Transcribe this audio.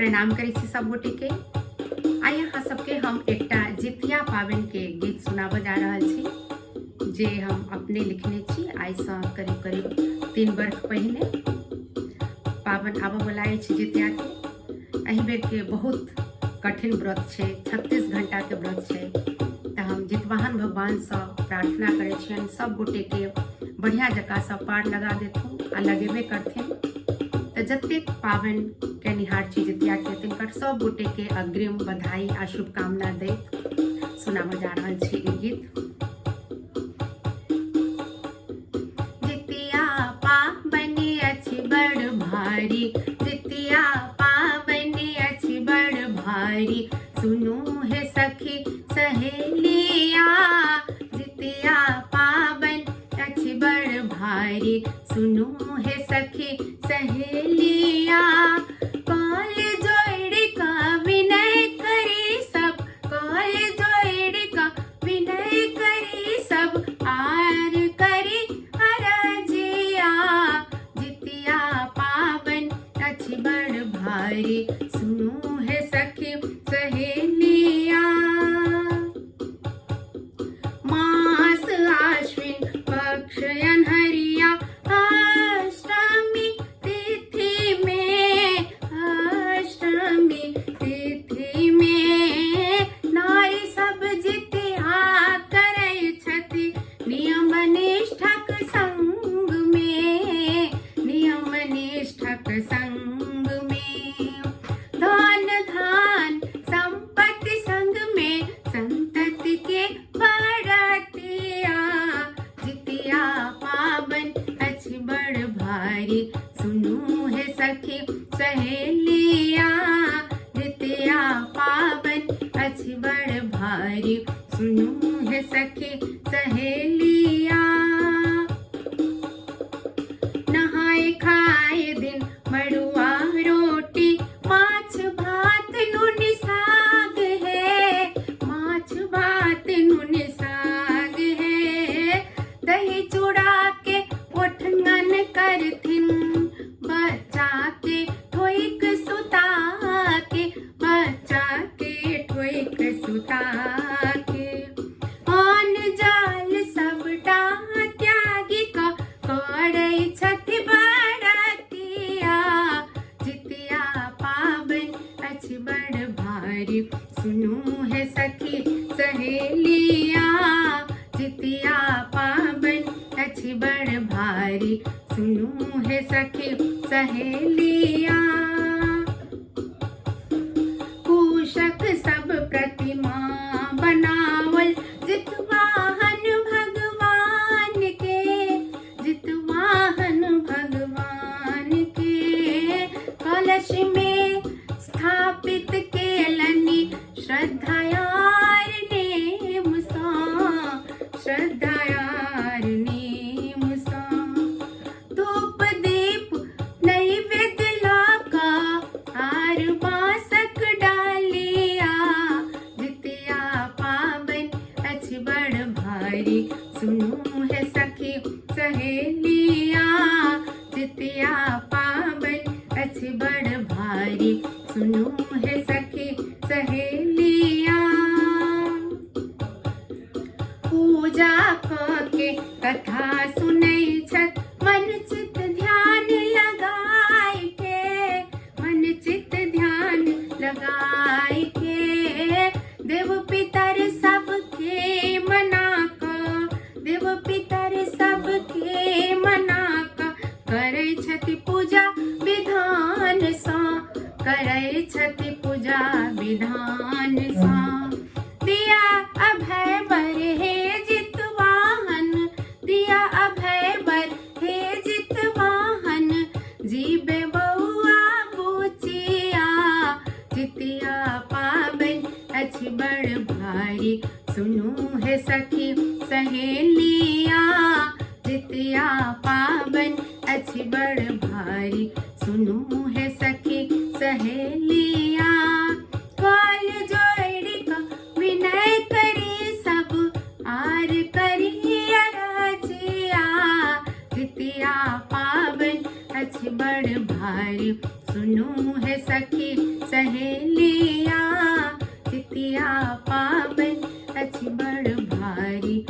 प्रणाम करै छी सब गोटे के। आइ अहाँ सबके हम एकटा जितिया पाबनि के गीत सुनाबऽ जा रहल छी जे हम अपने लिखने छी। आइ से करीब करीब 3 वर्ष पहिने पाबनि आबऽ वाला अछि जितिया के। एहि बेर के बहुत कठिन व्रत छै, 36 घंटा के व्रत छै। तऽ हम जितवाहन भगवान से प्रार्थना करै छियनि सब गोटे के बढ़िया जकाँ से पार लगा देथुन आ लगेबे करथिन। तऽ जतेक पाबनि के निहार छी जितिया के तिनकर सब गोटे के अग्रिम बधाई आ शुभकामना दैत सुनाबऽ जा रहल छी ई गीत। जितिया पाबनि अछि बड़ भारी, जितिया पाबनि अछि बड़ भारी, सुनू हे सखी सहेलिया। जितिया पाबनि अछि बड़ भारी, सुनू हे सखी सहेलिया। काल जोड़ का विनय करी सब, काल जोड़ का विनय करी सब, आर करी अरजिया। जितिया पाबनि अछि बड़ भारी, सुनू हे सखी सहेलिया। मास आश्विन पक्ष अनहरिया, अष्टमी तिथि में, अष्टमी तिथि में, नारी सब जितिया करै छथि नियम निष्ठक संग में, नियम निष्ठक संग में। धन धान संपत्ति संग में, संतति के बरतिया। जितिया पाबनि अछि बड़ भारी, सुनू हे सखी सहेलिया। जितिया पाबनि अछि बड़ भारी, सुनू हे सखी सहेलिया। नहाय खाय दिन मड़ुआ रोटी, माछ भात नून साग है, माछ भात नून साग है। दही चूड़ा के ओठंगन करथिन, बच्चा के ठोइक सुता के, बच्चा के ठोइक सुता के। अन्न जल सबटा त्यागी क करै छथि बरतिया। जितिया पाबनि अछि बड़ भारी, सुनू हे सखी सहेलिया। जितिया पाबनि अछि बड़ भारी, सुनू हे सखी सहेलिया। कुशक सब प्रतिमा बनावल जितवाहन भगवान के, जितवाहन भगवान के। कलश में स्थापित केलनि श्रद्धायार नेम सा, श्रद्धायार नेम सा। धूप दीप नैवेद्य लाका, आर बासक डालिया। जितिया पाबनि अछि बड़ भारी, सुनू हे सखी सहेलिया। जितिया पाबनि अछि बड़ भारी, सुनू हे सखी सहेलिया। पूजा क के कथा सुनै छथ मन चित ध्यान लगाय के, मन चित ध्यान लगाय के। देव पितर सबके मना क, देव पितर सबके मना क, करै छथि पूजा विधान सा, करै छथि पूजा विधान सा। दिया अभय बर हे जितवाहन, दिया अभय बर हे जितवाहन, जीबे बउआ बुचिया। जितिया पाबनि अछि बड़ भारी, सुनू हे सखी सहेलिया। जितिया पाबनि अछि बड़ भारी, सुनू हे सखी सहेलिया। काल जोड़ का विनय करी सब, आर करी अरजिया। जितिया पाबनि अछि बड़ भारी। भारी। सुनो है सखी सहेलिया, जितिया पावन अछि बड़ भारी।